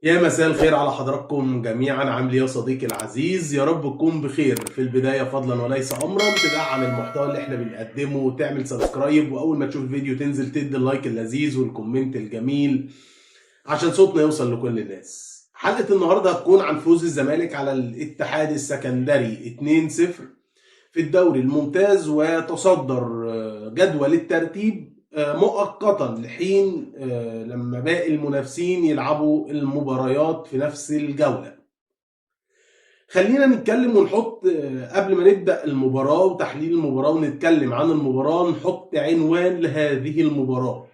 يا مساء الخير على حضراتكم جميعا. عامل ايه يا صديقي العزيز؟ يا رب تكون بخير. في البدايه فضلا وليس امرا تدعم المحتوى اللي احنا بنقدمه وتعمل سبسكرايب، واول ما تشوف الفيديو تنزل تدي اللايك اللذيذ والكومنت الجميل عشان صوتنا يوصل لكل الناس. حلقه النهارده هتكون عن فوز الزمالك على الاتحاد السكندري 2-0 في الدوري الممتاز، وتصدر جدول الترتيب مؤقتا لحين لما باقي المنافسين يلعبوا المباريات في نفس الجولة. خلينا نتكلم ونحط قبل ما نبدأ المباراة وتحليل المباراة ونتكلم عن المباراة، نحط عنوان لهذه المباراة.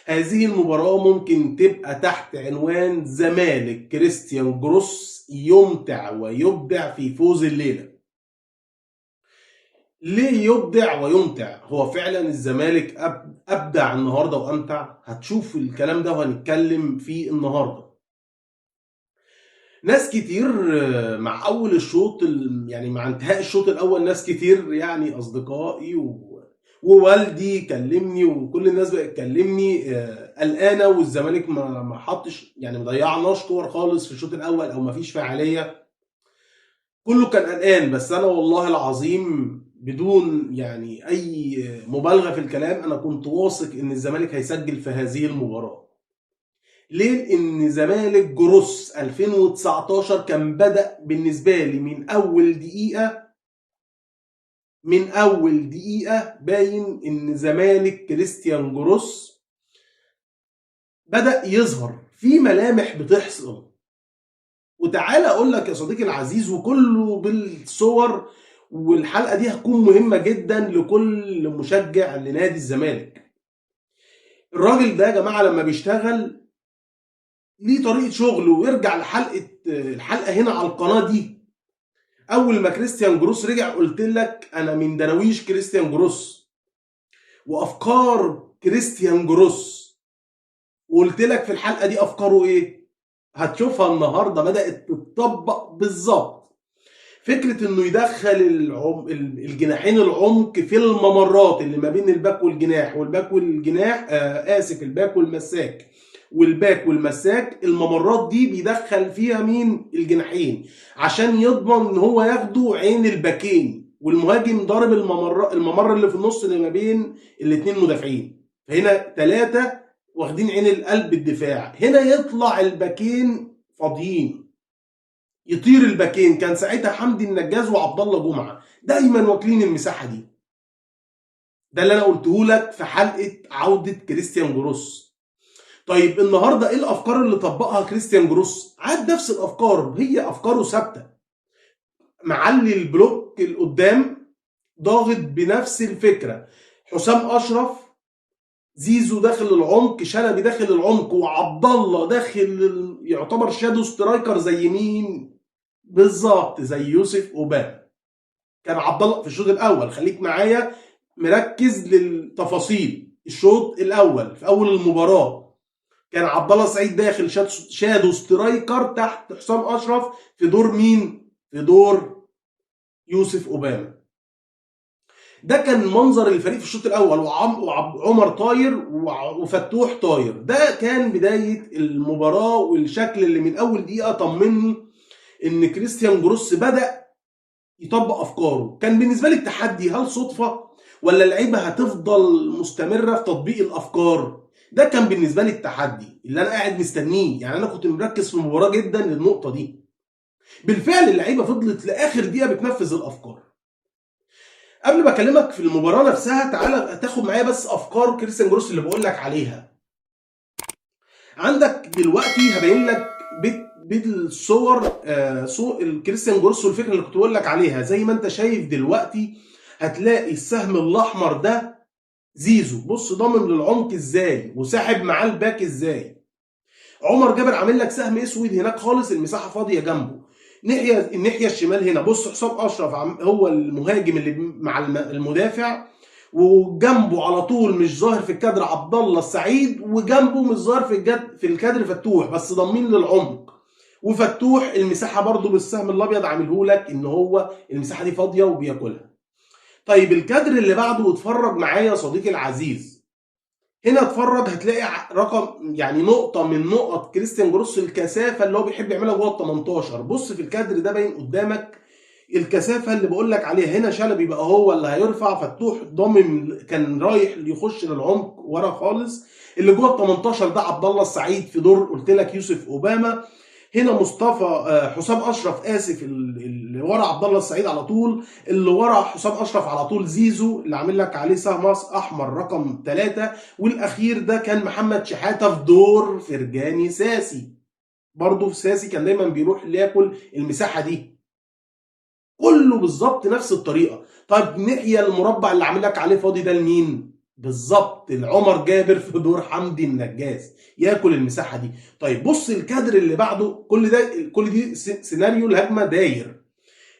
هذه المباراة ممكن تبقى تحت عنوان زمالك كريستيان جروس يمتع ويبدع في فوز الليلة. ليه يبدع ويمتع؟ هو فعلا الزمالك ابدع النهارده وامتع. هتشوف الكلام ده وهنتكلم فيه النهارده. ناس كتير مع اول الشوط يعني مع انتهاء الشوط الاول ناس كتير يعني اصدقائي ووالدي كلمني وكل الناس بقت تكلمني قلقانه والزمالك ما حطش، يعني ما ضيعناش كور خالص في الشوط الاول او ما فيش فعاليه. كله كان قلقان، بس انا والله العظيم بدون يعني اي مبالغه في الكلام انا كنت واثق ان الزمالك هيسجل في هذه المباراه. ليه؟ لان زمالك جروس 2019 كان بدأ بالنسبه لي من اول دقيقه باين ان زمالك كريستيان جروس بدأ يظهر في ملامح بتحصل. وتعالى اقول لك يا صديقي العزيز وكله بالصور، والحلقه دي هتكون مهمه جدا لكل مشجع لنادي الزمالك. الراجل ده يا جماعه لما بيشتغل ليه طريقه شغل، ويرجع الحلقه هنا على القناه دي. اول ما كريستيان جروس رجع قلت لك انا من دراويش كريستيان جروس وافكار كريستيان جروس، وقلت لك في الحلقه دي افكاره ايه. هتشوفها النهارده بدات تتطبق بالظبط. فكره انه يدخل الجناحين العمق في الممرات اللي ما بين الباك والجناح والباك والجناح الباك والمساك والباك والمساك، الممرات دي بيدخل فيها مين؟ الجناحين، عشان يضمن ان هو ياخدوا عين الباكين، والمهاجم ضارب الممر اللي في النص اللي ما بين الاثنين مدافعين. فهنا ثلاثه واخدين عين القلب الدفاع، هنا يطلع الباكين فاضيين، يطير الباكين. كان ساعتها حمدي النجاز وعبد الله جمعه دايما واكلين المساحه دي. ده اللي انا قلته لك في حلقه عوده كريستيان جروس. طيب النهارده ايه الافكار اللي طبقها كريستيان جروس؟ عاد نفس الافكار، هي افكاره ثابته. معلي البلوك القدام، ضاغط بنفس الفكره. حسام اشرف، زيزو داخل العمق، شلبي داخل العمق، وعبد الله داخل يعتبر شادو سترايكر زي مين؟ بالظبط زي يوسف اوباما. كان عبد الله في الشوط الاول، خليك معايا مركز للتفاصيل. الشوط الاول في اول المباراه كان عبد الله سعيد داخل شادو سترايكر تحت حسام اشرف في دور مين؟ في دور يوسف اوباما. ده كان منظر الفريق في الشوط الاول، وعمر طاير وفتوح طاير. ده كان بدايه المباراه والشكل اللي من اول دقيقه طمني ان كريستيان جروس بدا يطبق افكاره. كان بالنسبه لي التحدي هل صدفه ولا اللعيبه هتفضل مستمره في تطبيق الافكار؟ ده كان بالنسبه لي التحدي اللي انا قاعد مستنيه. يعني انا كنت مركز في المباراه جدا للنقطه دي. بالفعل اللعيبه فضلت لاخر دقيقه بتنفذ الافكار. قبل ما اكلمك في المباراه نفسها تعالى تاخد معايا بس افكار كريستيان جروس اللي بقول لك عليها. عندك دلوقتي هبين لك بالصور كريستيان جروس والفكره اللي كنت بقول لك عليها. زي ما انت شايف دلوقتي هتلاقي السهم الاحمر ده زيزو، بص ضامن للعمق ازاي وساحب معاه الباك ازاي. عمر جابر عامل لك سهم اسود هناك خالص، المساحه فاضيه جنبه. الناحيه الشمال هنا بص حسام اشرف هو المهاجم اللي مع المدافع، وجنبه على طول مش ظاهر في الكادر عبد الله السعيد، وجنبه مش ظاهر في الكادر فتوح، بس ضامنين للعمق. وفتوح المساحه برده بالسهم الابيض عامله لك ان هو المساحه دي فاضيه وبياكلها. طيب الكادر اللي بعده واتفرج معايا يا صديقي العزيز. هنا اتفرج هتلاقي رقم يعني نقطة من نقط كريستيان جروس الكثافة اللي هو بيحب يعملها جوه ال 18. بص في الكادر ده باين قدامك الكثافة اللي بقول لك عليها. هنا شلبي بقى هو اللي هيرفع، فتوح ضامن كان رايح يخش للعمق ورا خالص. اللي جوه ال 18 ده عبد الله السعيد في دور قلت لك يوسف اوباما. هنا مصطفى حسام اشرف اسف اللي ورا عبد الله السعيد على طول. اللي ورا حسام اشرف على طول زيزو اللي عامل لك عليه سهم احمر رقم 3. والاخير ده كان محمد شحاته في دور فرجاني ساسي. برضه في ساسي كان دايما بيروح ياكل المساحه دي. كله بالظبط نفس الطريقه. طيب ناحيه المربع اللي عامل لك عليه فاضي ده لمين؟ بالظبط العمر جابر في دور حمدي النجاز ياكل المساحه دي. طيب بص الكادر اللي بعده، كل دي سيناريو الهجمه داير.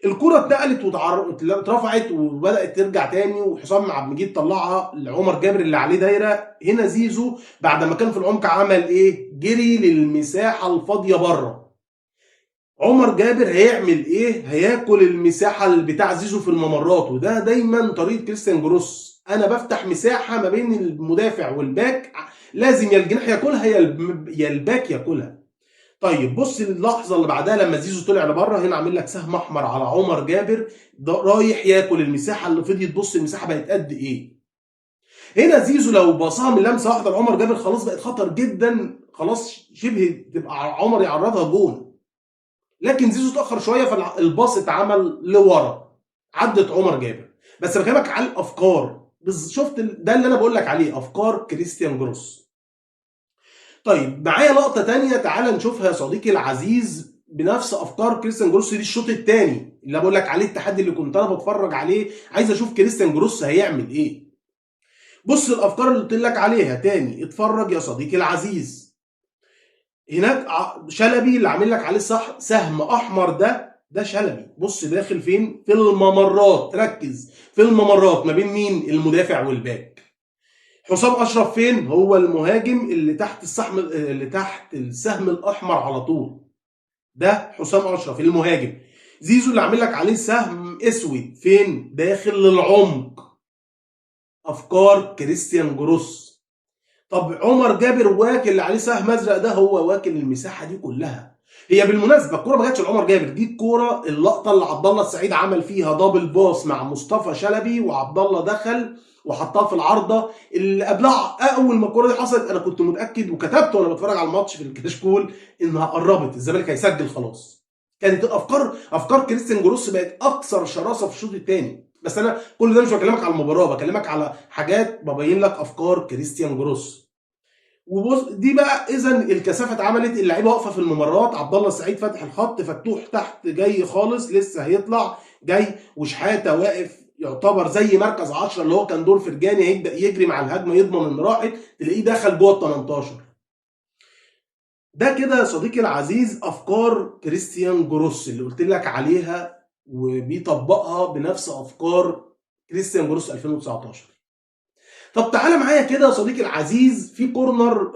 الكره اتنقلت اترفعت وبدات ترجع تاني، وحسام عبد المجيد طلعها لعمر جابر اللي عليه دايره. هنا زيزو بعد ما كان في العمق عمل ايه؟ جري للمساحه الفاضيه بره. عمر جابر هيعمل ايه؟ هياكل المساحه اللي بتاع زيزو في الممرات. وده دايما طريقه كريستيان جروس، انا بفتح مساحه ما بين المدافع والباك، لازم يا الجناح ياكلها يا الباك ياكلها. طيب بص اللحظه اللي بعدها لما زيزو طلع لبره، هنا عامل لك سهم احمر على عمر جابر ده رايح ياكل المساحه اللي فضيت. بص المساحه بقت قد ايه. هنا زيزو لو باصها من لمسه واحده لعمر جابر خلاص بقت خطر جدا، خلاص شبه تبقى عمر يعرضها جون. لكن زيزو اتاخر شويه فالباص اتعمل لورا، عدت عمر جابر. بس بكلمك على الافكار، شفت ده اللي انا بقول لك عليه، افكار كريستيان جروس. طيب معايا لقطه تانية تعال نشوفها يا صديقي العزيز بنفس افكار كريستيان جروس دي. الشوط الثاني اللي بقول لك عليه، التحدي اللي كنت انا بتفرج عليه عايز اشوف كريستيان جروس هيعمل ايه. بص الافكار اللي قلت لك عليها تاني، اتفرج يا صديقي العزيز. هناك شلبي اللي عامل لك عليه صح سهم احمر ده شلبي. بص داخل فين؟ في الممرات. ركز في الممرات ما بين مين؟ المدافع والباك. حسام اشرف فين؟ هو المهاجم اللي تحت السهم، اللي تحت السهم الاحمر على طول. ده حسام اشرف المهاجم. زيزو اللي عامل لك عليه سهم اسود فين؟ داخل للعمق. افكار كريستيان جروس. طب عمر جابر واكل اللي عليه سهم ازرق ده، هو واكل المساحه دي كلها. هي بالمناسبه الكوره ما جاتش لعمر جابر، دي الكوره اللقطه اللي عبد الله السعيد عمل فيها دبل باص مع مصطفى شلبي، وعبد الله دخل وحطها في العارضه. اللي قبلها اول ما الكوره دي حصلت انا كنت متاكد وكتبت وانا بتفرج على الماتش في الكشكول انها قربت، الزمالك هيسجل خلاص. كانت افكار كريستيان جروس بقت اكثر شراسه في الشوط الثاني. بس انا كل ده مش بكلمك على المباراه، بكلمك على حاجات ببين لك افكار كريستيان جروس. وبص دي بقى اذا الكثافه اتعملت، اللعيبه واقفه في الممرات، عبد الله السعيد فاتح الخط، فتوح تحت جاي خالص لسه هيطلع جاي، وشحاته واقف يعتبر زي مركز 10 اللي هو كان دور فرجاني، هيبدا يجري مع الهجمه يضمن ان راحت، تلاقيه دخل جوه ال 18. ده كده يا صديقي العزيز افكار كريستيان جروس اللي قلت لك عليها، وبيطبقها بنفس افكار كريستيان جروس 2019. طب تعالى معايا كده يا صديقي العزيز في كورنر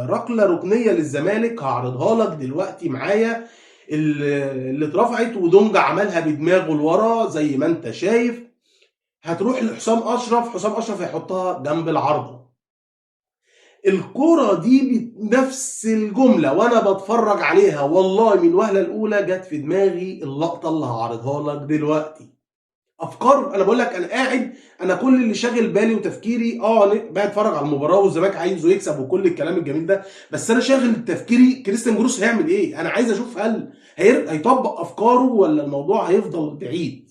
ركله ركنيه للزمالك هعرضها لك دلوقتي معايا، اللي اترفعت ودونجا عملها بدماغه لورا زي ما انت شايف. هتروح لحسام اشرف، حسام اشرف هيحطها جنب العارضه. الكرة دي بنفس الجملة وانا بتفرج عليها والله من الوهلة الاولى جت في دماغي اللقطة اللي هعرضها لك دلوقتي. افكار، انا بقول لك انا قاعد، انا كل اللي شاغل بالي وتفكيري بتفرج على المباراه والزمالك عايزه يكسب وكل الكلام الجميل ده، بس انا شاغل تفكيري كريستيان جروس هيعمل ايه. انا عايز اشوف هل هيطبق افكاره ولا الموضوع هيفضل بعيد.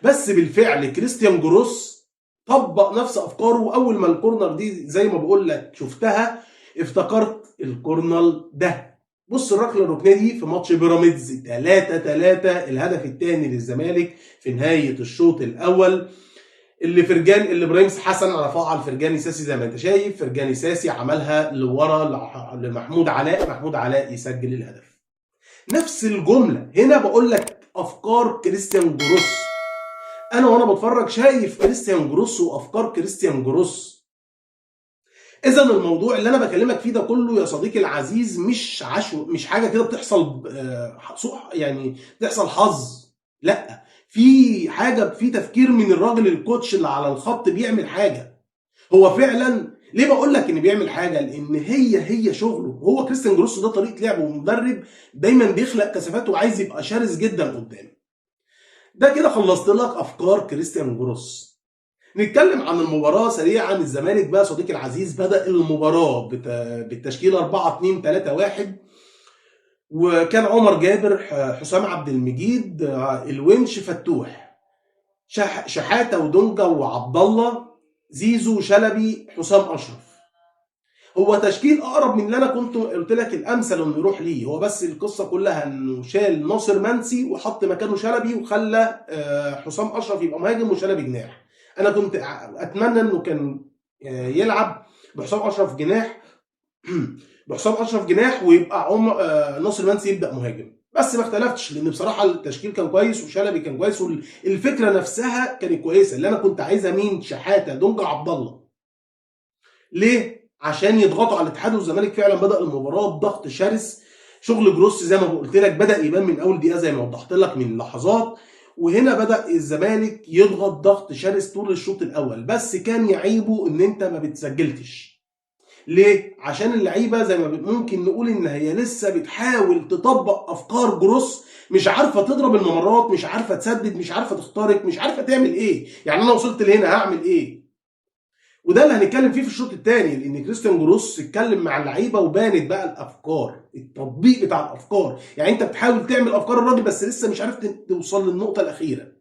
بس بالفعل كريستيان جروس طبق نفس افكاره، واول ما الكورنر دي زي ما بقول لك شفتها افتكرت الكورنر ده. بص الركله الركنيه دي في ماتش بيراميدز 3-3، الهدف الثاني للزمالك في نهايه الشوط الاول، اللي ابراهيم حسن رفعها على فرجاني ساسي زي ما انت شايف، فرجاني ساسي عملها لورا لمحمود علاء، محمود علاء يسجل الهدف. نفس الجمله هنا بقول لك افكار كريستيان جروس. انا وانا بتفرج شايف كريستيان جروس وافكار كريستيان جروس. اذا الموضوع اللي انا بكلمك فيه ده كله يا صديقي العزيز مش مش حاجه كده بتحصل يعني بتحصل حظ، لا، في تفكير من الراجل الكوتش اللي على الخط بيعمل حاجه. هو فعلا ليه بقول لك ان بيعمل حاجه؟ لان هي شغله، هو كريستيان جروس ده طريقه لعبه، ومدرب دايما بيخلق كثافات وعايز يبقى شرس جدا قدام. ده كده خلصت لك افكار كريستيان جروس. نتكلم عن المباراه سريعا. الزمالك بقى صديقي العزيز بدا المباراه بالتشكيل 4-2-3-1، وكان عمر جابر، حسام عبد المجيد، الونش، فتوح، شحاته ودونجا وعبد الله، زيزو، شلبي، حسام اشرف. هو تشكيل اقرب من اللي انا كنت قلت لك الامثل انه يروح ليه. هو بس القصه كلها انه شال ناصر منسي وحط مكانه شلبي، وخلى حسام اشرف يبقى مهاجم وشلبي جناح. انا كنت اتمنى انه كان يلعب بحسام اشرف جناح بحسام اشرف جناح، ويبقى ناصر منسي يبدا مهاجم. بس ما اختلفتش، لان بصراحه التشكيل كان كويس وشلبي كان كويس، والفكره نفسها كانت كويسه. اللي انا كنت عايزها مين؟ شحاته، دونجا، عبد الله. ليه؟ عشان يضغطوا على الاتحاد. والزمالك فعلا بدا المباراه بضغط شرس. شغل جروس زي ما قلت لك بدا يبان من اول دقيقه زي ما وضحت لك من لحظات. وهنا بدا الزمالك يضغط ضغط شرس طول الشوط الاول، بس كان يعيبه ان انت ما بتسجلتش. ليه؟ عشان اللعيبه زي ما ممكن نقول ان هي لسه بتحاول تطبق افكار جروس، مش عارفه تضرب الممرات، مش عارفه تسدد، مش عارفه تخترق، مش عارفه تعمل ايه. يعني انا وصلت لهنا هعمل ايه؟ وده اللي هنتكلم فيه في الشوط الثاني، لان كريستيان جروس اتكلم مع اللعيبه وبانت بقى الافكار، التطبيق بتاع الافكار. يعني انت بتحاول تعمل افكار الراجل بس لسه مش عارف توصل للنقطه الاخيره.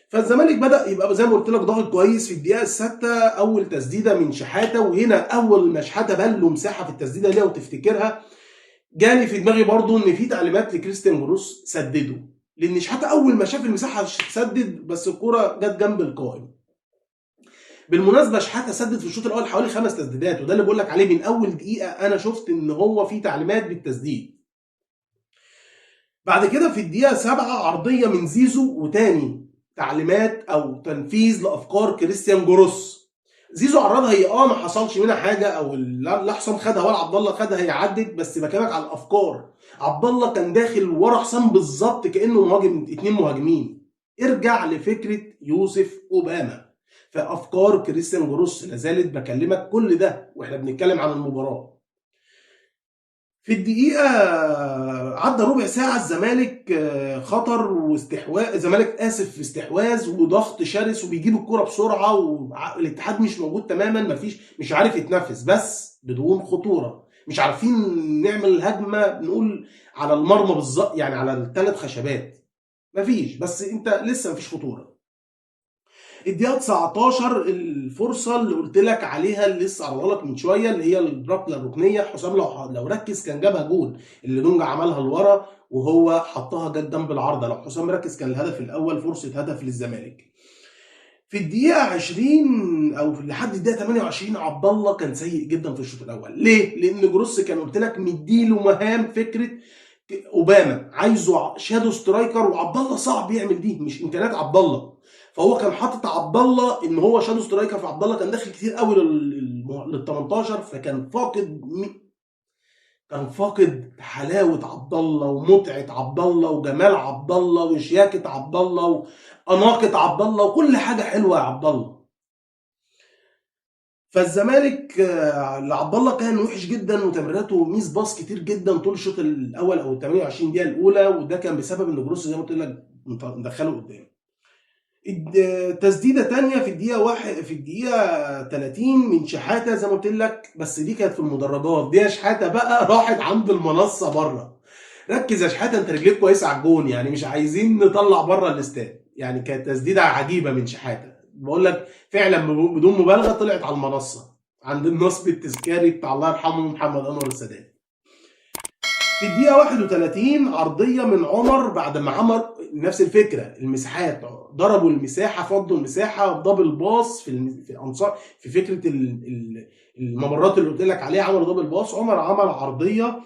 فالزمالك بدا يبقى زي ما قلت لك ضاغط كويس. في الدقيقه السادسه اول تسديده من شحاته، وهنا اول ما شحاته بان له مساحه في التسديده دي وتفتكرها، جالي في دماغي برضو ان في تعليمات لكريستيان جروس سدده، لان شحاته اول ما شاف المساحه سدد، بس الكوره جت جنب القائم. بالمناسبه شحاته سدد في الشوط الاول حوالي 5 تسديدات، وده اللي بقول لك عليه من اول دقيقه انا شفت ان هو في تعليمات بالتسديد. بعد كده في الدقيقه 7 عرضيه من زيزو، وتاني تعليمات او تنفيذ لافكار كريستيان جروس. زيزو عرضها، هي ما حصلش منها حاجه، او لا حسام خدها ولا عبد الله خدها، هي عدت. بس بكلمك على الافكار. عبد الله كان داخل ورا حسام بالظبط كانه مهاجم، 2 مهاجمين. ارجع لفكره يوسف اوباما. فافكار كريستيان جروس لا زالت بكلمك كل ده واحنا بنتكلم عن المباراه. في الدقيقة عدى ربع ساعة، الزمالك خطر واستحواذ، الزمالك آسف في استحواذ وضغط شرس، وبيجيب الكرة بسرعة، والاتحاد مش موجود تماما، مش عارف يتنفس، بس بدون خطورة. مش عارفين نعمل هجمة نقول على المرمى بالظبط، يعني على ال3 خشبات مفيش، بس انت لسه مفيش خطورة. الدقيقة 19 الفرصة اللي قلت لك عليها اللي لسه عرضها لك من شوية، اللي هي الركلة الركنية. حسام لو ركز كان جابها جول، اللي دونجا عملها لورا وهو حطها جت جنب العارضة. لو حسام ركز كان الهدف الأول فرصة هدف للزمالك. في الدقيقة 20 أو لحد الدقيقة 28 عبد الله كان سيء جدا في الشوط الأول. ليه؟ لأن جروس كان قلت لك مديله مهام فكرة اوباما، عايزه شادو سترايكر، وعبد الله صعب يعمل دي، مش امكانيات عبد الله. فهو كان حاطط عبد الله ان هو شادو سترايكر، فعبد الله كان داخل كتير قوي لل 18، فكان فاقد حلاوه عبد الله ومتعه عبد الله وجمال عبد الله وشياكه عبد الله واناقه عبد الله وكل حاجه حلوه يا عبد الله. فالزمالك لعبد الله كان وحش جدا، وتمريراته ميس باص كتير جدا طول الشوط الاول او ال 28 دقيقه الاولى، وده كان بسبب ان جروس زي ما قلت لك مدخله قدام. تسديده ثانيه في الدقيقه 1 في الدقيقه 30 من شحاته زي ما قلت لك، بس دي كانت في المدرجات. دي شحاته بقى راحت عند المنصه بره. ركز يا شحاته، انت رجليك كويسه على الجون، يعني مش عايزين نطلع بره الاستاد. يعني كانت تسديده عجيبه من شحاته، بقول لك فعلا بدون مبالغه طلعت على المنصه عند النصب التذكاري بتاع الله يرحمه محمد انور السادات. في الدقيقه 31 عرضيه من عمر، بعد ما عمر نفس الفكره، المساحات ضربوا المساحه، فضوا المساحه، دبل باص في انصار، في فكره الممرات اللي قلت لك عليها، عمل دبل باص، عمر عمل عرضيه،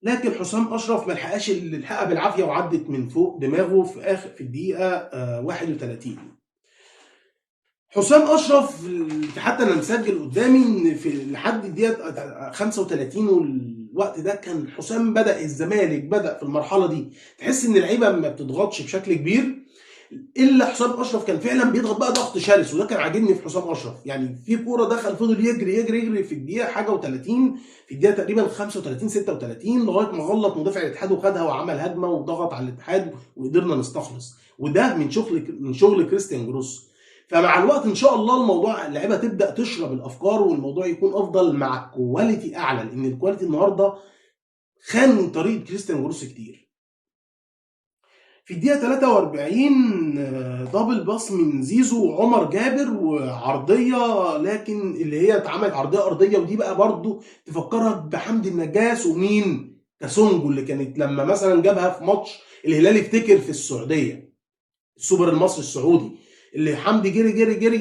لكن حسام اشرف ما لحقهاش، الحقها بالعافيه وعدت من فوق دماغه في الدقيقه 31. حسام اشرف حتى انا مسجل قدامي ان في لحد الدقيقه 35 والوقت ده كان حسام الزمالك بدا في المرحله دي تحس ان اللعيبه ما بتضغطش بشكل كبير، الا حسام اشرف كان فعلا بيضغط بقى ضغط شرس، وده كان عاجبني في حسام اشرف. يعني في كوره دخل فضل يجري يجري يجري في الدقيقه حاجه و30، في الدقيقه تقريبا 35 36 لغايه ما غلط مدافع الاتحاد وخدها وعمل هجمه وضغط على الاتحاد وقدرنا نستخلص، وده من شغل كريستيان جروس. فمع الوقت ان شاء الله الموضوع اللعيبه تبدا تشرب الافكار والموضوع يكون افضل مع كواليتي اعلى، لان الكواليتي النهارده خان من طريقه كريستيان جروس كتير. في الدقيقة 43 دبل باص من زيزو وعمر جابر وعرضية، لكن اللي هي اتعملت عرضية أرضية، ودي بقى برضو تفكرك بحمدي النجاس ومين كاسونجو اللي كانت لما مثلا جابها في ماتش الهلال، يفتكر في السعودية السوبر المصري السعودي، اللي حمدي جري جري جري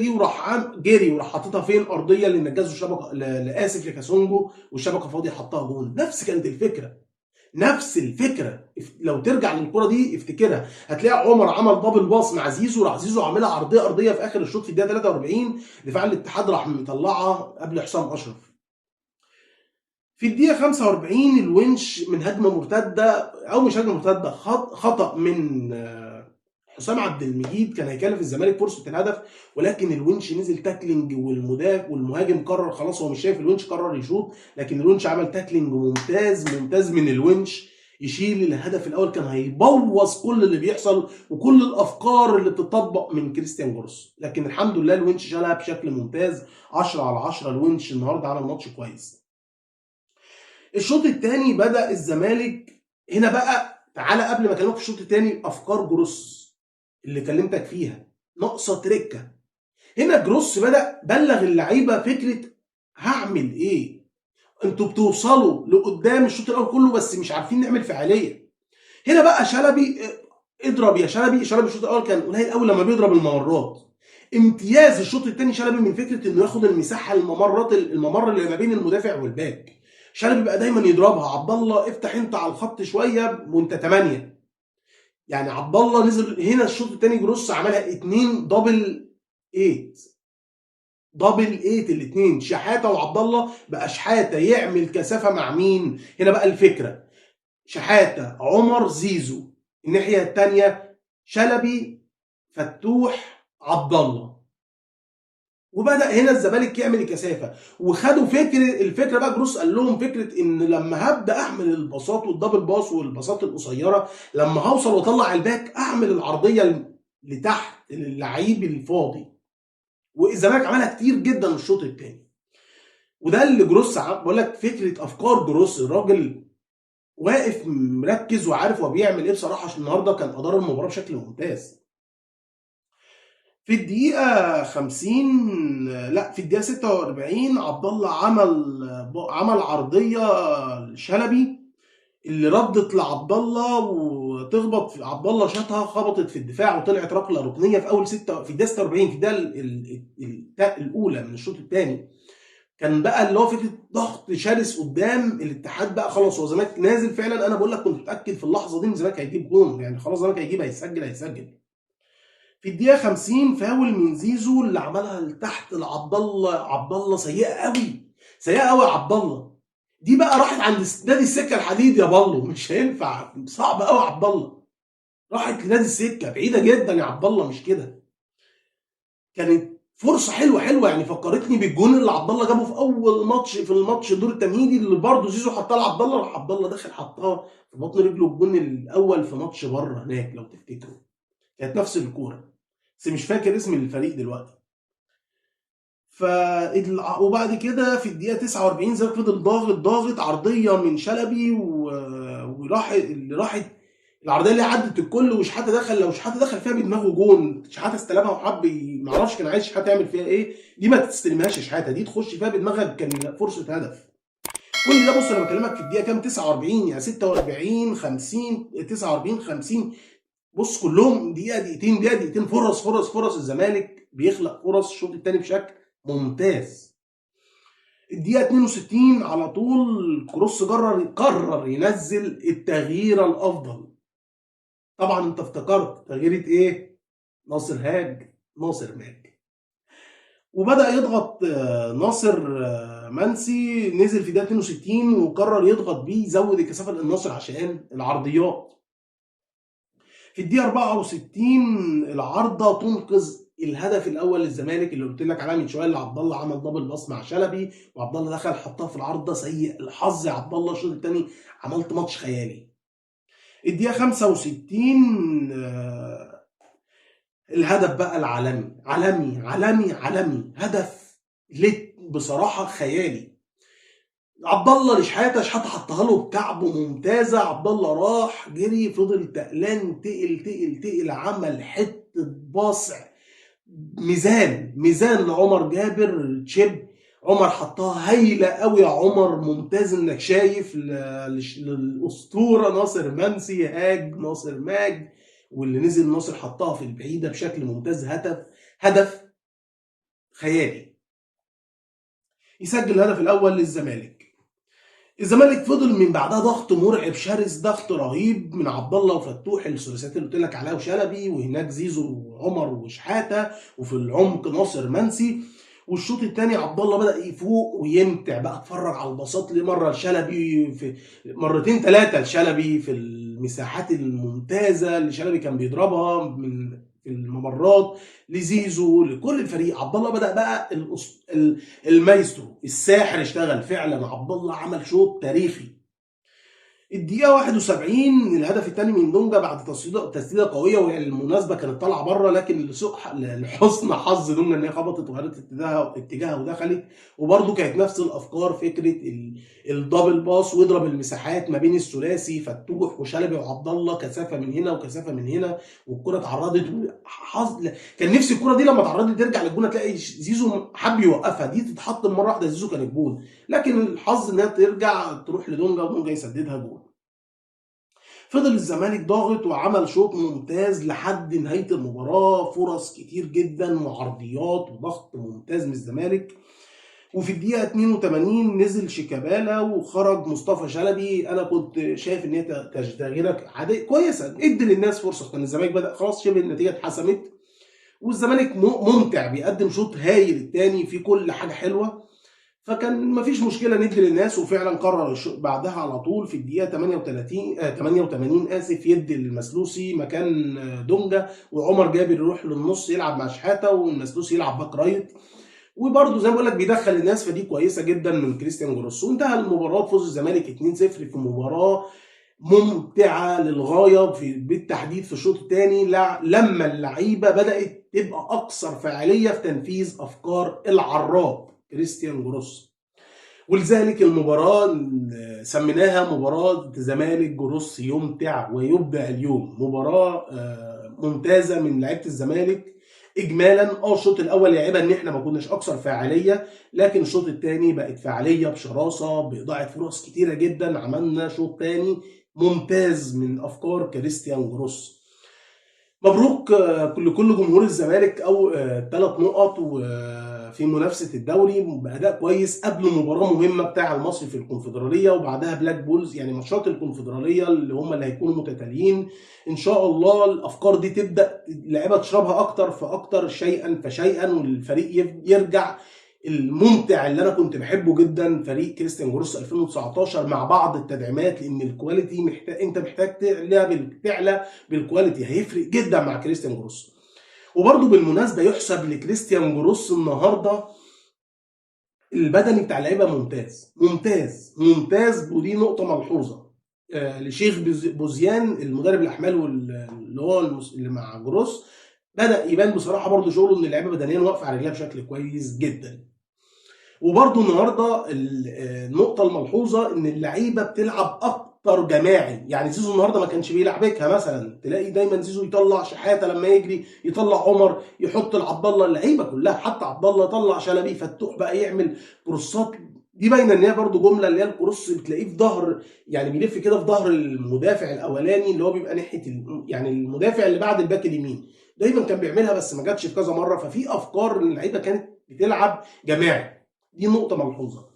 جري وراح حاططها فين أرضية للنجاس والشبكة لآسف لكاسونجو، والشبكة فاضية حطها جول. نفس كانت الفكرة، نفس الفكره. لو ترجع للكره دي افتكرها، هتلاقي عمر عمل دبل باص مع زيزو، راح زيزو عاملها عرضيه ارضيه في اخر الشوط في الدقيقه 43، دفاع الاتحاد راح مطلعها قبل حسام اشرف. في الدقيقه 45 الونش من هجمه مرتده، او مش هجمه مرتده، خطا من حسام عبد المجيد كان هيكلف الزمالك فرصه الهدف، ولكن الونش نزل تاكلينج والمهاجم قرر خلاص هو مش شايف الونش، قرر يشوط، لكن الونش عمل تاكلينج ممتاز ممتاز من الونش يشيل الهدف الاول. كان هيبوظ كل اللي بيحصل وكل الافكار اللي بتطبق من كريستيان جورس، لكن الحمد لله الونش شالها بشكل ممتاز. 10 على 10 الونش النهارده عمل ماتش كويس. الشوط الثاني بدا الزمالك. هنا بقى تعالى قبل ما اكلمك في الشوط الثاني، افكار جروس اللي كلمتك فيها ناقصه تركه. هنا جروس بدا بلغ اللعيبه فكره هعمل ايه، انتوا بتوصلوا لقدام الشوط الاول كله بس مش عارفين نعمل فعاليه. هنا بقى شلبي اضرب يا شلبي. شلبي الشوط الاول كان قليل قوي لما بيضرب الممرات. امتياز الشوط الثاني شلبي من فكره انه ياخد المساحه، الممر اللي ما بين المدافع والباك. شلبي بقى دايما يضربها، عبد الله افتح انت على الخط شويه وانت 8. يعني عبد الله نزل هنا الشوط الثاني جروس عملها 2 دبل 8 دبل 8 الاثنين، شحاته وعبد الله. بقى شحاته يعمل كثافه مع مين؟ هنا بقى الفكره، شحاته عمر زيزو، الناحيه الثانيه شلبي فتوح عبد الله. وبدا هنا الزمالك يعمل الكثافه، وخدوا الفكره بقى جروس قال لهم فكره ان لما هبدا اعمل الباصات والدبل باص والباصات القصيره، لما هوصل واطلع الباك اعمل العرضيه لتحت للعيب الفاضي. والزمالك عملها كتير جدا الشوط الثاني، وده اللي جروس بقول لك فكره افكار جروس. الراجل واقف مركز وعارف هو بيعمل ايه بصراحه، عشان النهارده كان ادار المباراه بشكل ممتاز. في الدقيقة 50 لا في الدقيقة 46 عبد الله عمل عرضية لشلبي اللي ردت لعبد الله وتخبط في عبد الله، شاطها خبطت في الدفاع وطلعت ركله ركنيه في اول 6 في الدقيقة 46 في الدقيقة الأولى من الشوط الثاني. كان بقى اللي هو فكره ضغط شرس قدام الاتحاد بقى، خلاص هو الزمالك نازل فعلا. انا بقول لك كنت متاكد في اللحظه دي ان الزمالك هيجيب جون، يعني خلاص الزمالك هيسجل. في الدقيقة 50 فاول من زيزو اللي عملها لتحت لعبد الله. عبد الله سيئة قوي، سيئة قوي يا عبد الله. دي بقى راحت عند نادي السكة الحديد يا بالله، مش هينفع، صعب قوي يا عبد الله. راحت لنادي السكة بعيدة جدا يا عبد الله، مش كده. كانت فرصة حلوة يعني، فكرتني بالجون اللي عبد الله جابه في أول ماتش، في الماتش الدور التمهيدي اللي برضه زيزو حطها لعبد الله، راح عبد الله داخل حطها في بطن رجله الجون الأول في ماتش بره هناك لو تفتكروا. كانت نفس الكورة بس مش فاكر اسم الفريق دلوقتي. وبعد كده في الدقيقه 49 زي فضل ضاغط عرضيه من شلبي راحت العرضيه اللي عدت الكل، وشحاته دخل. لو شحاته دخل فيها بدماغه جون، شحاته استلمها وحب ما اعرفش كان عايز شحاته يعمل فيها ايه. دي ما تستلمهاش شحاته، دي تخش فيها بدماغك كان فرصه هدف. كل ده بص انا بكلمك في الدقيقه كام، 49 يعني 46 50 49 50. بص كلهم دقيقتين فرص الزمالك بيخلق فرص الشوط الثاني بشكل ممتاز. الدقيقه 62 على طول كروس قرر ينزل التغيير الافضل. طبعا انت افتكرت تغييرة ايه؟ ناصر ماج. وبدأ يضغط ناصر منسي، نزل في الدقيقه 62 وقرر يضغط بيه يزود الكثافه للناصر عشان العرضيات. في الدقيقه 64 العارضه تنقذ الهدف الاول للزمالك اللي قلت لك عليه من شويه، اللي عبد الله عمل دبل باص مع شلبي وعبد الله دخل حطها في العارضه. سيء الحظ يا عبد الله، الشوط الثاني عملت ماتش خيالي. الدقيقه 65 الهدف بقى العالمي، عالمي هدف بصراحه خيالي. عبد الله لشحاته، شحاته حطها له بكعبه ممتازه، عبد الله راح جري فضل تقلان، تقل عمل حته باص ميزان لعمر جابر تشيب. عمر حطها هايله قوي يا عمر، ممتاز انك شايف للاسطوره ناصر منسي هاج ناصر ماج، واللي نزل ناصر حطها في البعيده بشكل ممتاز. هدف خيالي يسجل الهدف الاول للزمالك. الزمالك فضل من بعدها ضغط مرعب شرس، ضغط رهيب من عبد الله وفتوح، الثلاثيات اللي قلت لك عليها وشلبي، وهناك زيزو وعمر وشحاته، وفي العمق ناصر منسي. والشوط الثاني عبد الله بدا يفوق ويمتع بقى، اتفرج على الباصات لمره لشلبي، في مرتين ثلاثه لشلبي في المساحات الممتازه اللي شلبي كان بيضربها من الممرات، لزيزو، لكل الفريق. عبد الله بدا بقى المايسترو الساحر اشتغل فعلا. عبد الله عمل شوط تاريخي. الدقيقة 71 الهدف الثاني من دونجا بعد تسديدة قوية، والمناسبة كانت طالعة بره، لكن لحسن حظ دونجا ان هي خبطت وغيرت اتجاهها ودخلت. وبرده كانت نفس الافكار، فكرة الدبل باص واضرب المساحات ما بين الثلاثي فتوح وشلبي وعبد الله، كثافة من هنا وكثافة من هنا، والكرة اتعرضت. كان نفسي الكرة دي لما اتعرضت ترجع للجون، تلاقي زيزو حب يوقفها، دي تتحط مرة واحدة زيزو كان الجون، لكن الحظ انها ترجع تروح لدونجا ودونجا يسددها جون. فضل الزمالك ضاغط وعمل شوط ممتاز لحد نهايه المباراه، فرص كتير جدا وعرضيات وضغط ممتاز من الزمالك. وفي الدقيقه 82 نزل شيكابالا وخرج مصطفى شلبي. انا كنت شايف ان هي تغييرات عاديه كويسه، ادي للناس فرصه، كان الزمالك بدا خلاص شبه النتيجه اتحسمت، والزمالك ممتع بيقدم شوط هايل الثاني في كل حاجه حلوه، فكان مفيش مشكله ندي للناس. وفعلا قرر بعدها على طول في الدقيقه 88 يدي للمسلوسي مكان دونجا، وعمر جابر يروح للنص يلعب مع شحاته، والمسلوسي يلعب باك رايت. وبرده زي ما بقول لك بيدخل الناس، فدي كويسه جدا من كريستيان جروس. وانتهى المباراه بفوز الزمالك 2-0 في مباراه ممتعه للغايه، بالتحديد في الشوط الثاني لما اللعيبه بدات تبقى اكثر فاعليه في تنفيذ افكار العراب كريستيان جروس. ولذلك المباراة سميناها مباراة زمالك جروس يمتع ويبدع اليوم. مباراة ممتازة من لعيبة الزمالك اجمالا. الشوط الاول لعبها ان احنا ما كناش اكثر فاعلية، لكن الشوط الثاني بقت فاعلية بشراسة باضاعة فرص كتيرة جدا. عملنا شوط ثاني ممتاز من افكار كريستيان جروس. مبروك لكل جمهور الزمالك او 3 نقط في منافسه الدوري باداء كويس قبل مباراه مهمه بتاع المصري في الكونفدراليه، وبعدها بلاك بولز. يعني ماتشات الكونفدراليه اللي هم اللي هيكونوا متتاليين ان شاء الله، الافكار دي تبدا اللعيبه تشربها اكتر فاكتر، شيئا فشيئا، والفريق يرجع الممتع اللي انا كنت بحبه جدا، فريق كريستيان جروس 2019 مع بعض التدعيمات، لان الكواليتي انت محتاج تعلى بالكواليتي، هيفرق جدا مع كريستيان جروس. وبرده بالمناسبه يحسب لكريستيان جروس النهارده البدني بتاع اللعيبه ممتاز، ودي نقطه ملحوظه. لشيخ بوزيان المدرب الاحمال اللي هو اللي مع جروس، بدا يبان بصراحه برده شغله ان اللعيبه بدنيا واقفه على رجلها بشكل كويس جدا. وبرده النهارده النقطه الملحوظه ان اللعيبه بتلعب اكتر جماعي. يعني زيزو النهارده ما كانش بيلعبكها، مثلا تلاقي دايما زيزو يطلع شحاته لما يجري، يطلع عمر، يحط لعبد الله، اللعيبه كلها، حتى عبد الله طلع شلبي، فتوح بقى يعمل كروسات. دي باينه ان هي برده جمله، اللي هي الكروس بتلاقيه في ظهر، يعني بيلف كده في ظهر المدافع الاولاني اللي هو بيبقى ناحيه يعني المدافع اللي بعد الباك اليمين، دايما كان بيعملها بس ما جاتش في كذا مره. ففي افكار ان اللعيبه كانت بتلعب جماعي، دي نقطة ملحوظة.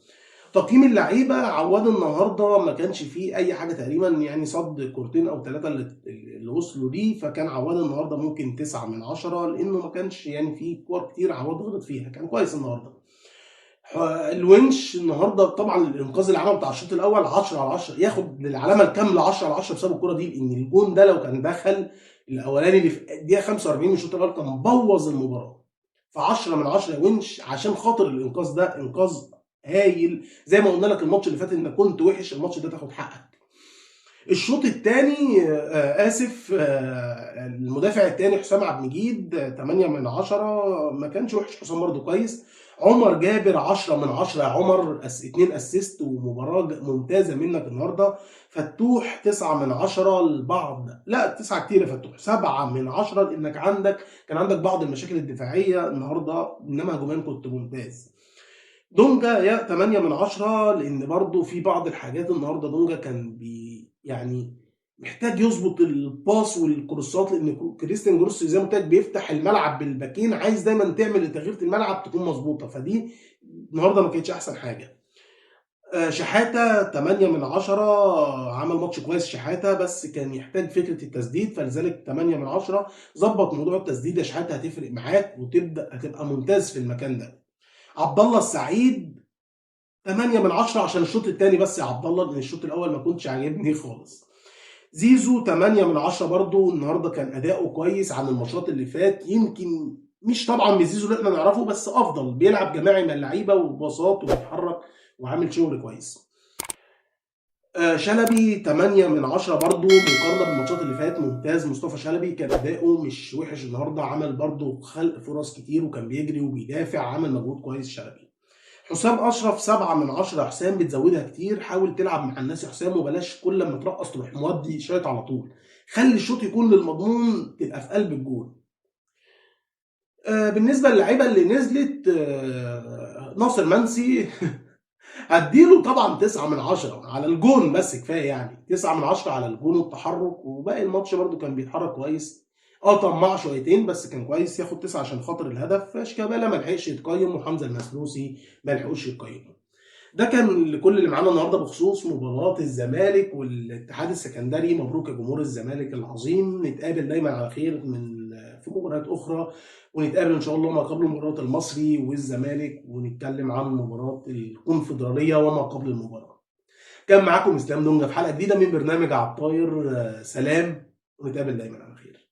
تقييم اللعيبة، عواد النهارده ما كانش فيه أي حاجة تقريبا، يعني صد كورتين أو 3 اللي وصلوا ليه، فكان عواد النهارده ممكن 9 من 10، لأنه ما كانش يعني فيه كور كتير عواد غلط فيها، كان كويس النهارده. الونش النهارده طبعا الانقاذ اللي عمله بتاع الشوط الاول 10/10، ياخد العلامه الكامله 10/10 بسبب الكوره دي، لان الجون ده لو كان دخل الاولاني اللي في الدقيقه 45 من الشوط الاول كان بوظ المباراه. ف10 من 10 يا ونش عشان خاطر الانقاذ ده، انقاذ هايل. زي ما قلنا لك الماتش اللي فات انك كنت وحش، الماتش ده تاخد حقك. الشوط الثاني اسف، المدافع الثاني حسام عبد المجيد 8 من 10، ما كانش وحش حسام برده كويس. عمر جابر 10 من 10 يا عمر، 2 اسيست ومباراه ممتازه منك النهارده. فتوح 9 من 10، البعض لا 9 كتير يا فتوح، 7 من 10 لانك كان عندك بعض المشاكل الدفاعيه النهارده، انما هجوميا كنت ممتاز. دونجا يا 8 من 10، لان برضو في بعض الحاجات النهارده دونجا كان يعني محتاج يظبط الباس والكروسات، لان كريستيان جروس زي ما قلت لك بيفتح الملعب بالباكين، عايز دايما تعمل تغيير الملعب تكون مظبوطه، فدي النهارده ما كانتش احسن حاجه. شحاته 8 من 10، عمل ماتش كويس شحاته، بس كان يحتاج فكره التسديد، فلذلك 8 من 10. ظبط موضوع التسديد يا شحاته، هتفرق معاك هتبقى ممتاز في المكان ده. عبد الله السعيد 8 من 10 عشان الشوط الثاني بس يا عبد الله، لان الشوط الاول ما كنتش عاجبني خالص. زيزو 8 من 10 برضو، النهارده كان اداؤه كويس عن الماتشات اللي فات، يمكن مش طبعا من زيزو اللي احنا نعرفه، بس افضل، بيلعب جماعي مع اللعيبه وبساط وبيتحرك وعامل شغل كويس. شلبي 8 من 10 برضو، مقارنه بالماتشات اللي فات ممتاز. مصطفى شلبي كان اداؤه مش وحش النهارده، عمل برضو خلق فرص كتير وكان بيجري وبيدافع، عمل مجهود كويس شلبي. حسام اشرف 7 من 10، حسام بتزودها كتير، حاول تلعب مع الناس يا حسام، وبلاش كل لما ترقص تروح مودي شايط على طول، خلي الشوط يكون للمضمون، تبقى في قلب الجول. بالنسبه للعيبه اللي نزلت، ناصر منسي هديله طبعا 9 من 10 على الجون، بس كفايه يعني 9 من 10 على الجون والتحرك، وباقي الماتش برده كان بيتحرك كويس. طماع شويتين بس كان كويس، ياخد 9 عشان خاطر الهدف. شيكابالا ما لحقش يتقيم، وحمزه المسلوسي ما لحقوش يتقيموا. ده كان كل اللي معانا النهارده بخصوص مباراه الزمالك والاتحاد السكندري. مبروك يا جمهور الزمالك العظيم، نتقابل دايما على خير في مباريات اخرى، ونتقابل ان شاء الله ما قبل مباراه المصري والزمالك، ونتكلم عن مباراه الكونفدراليه وما قبل المباراه. كان معاكم اسلام دونجا في حلقه جديده من برنامج على الطاير. سلام، ونتقابل دايما على خير.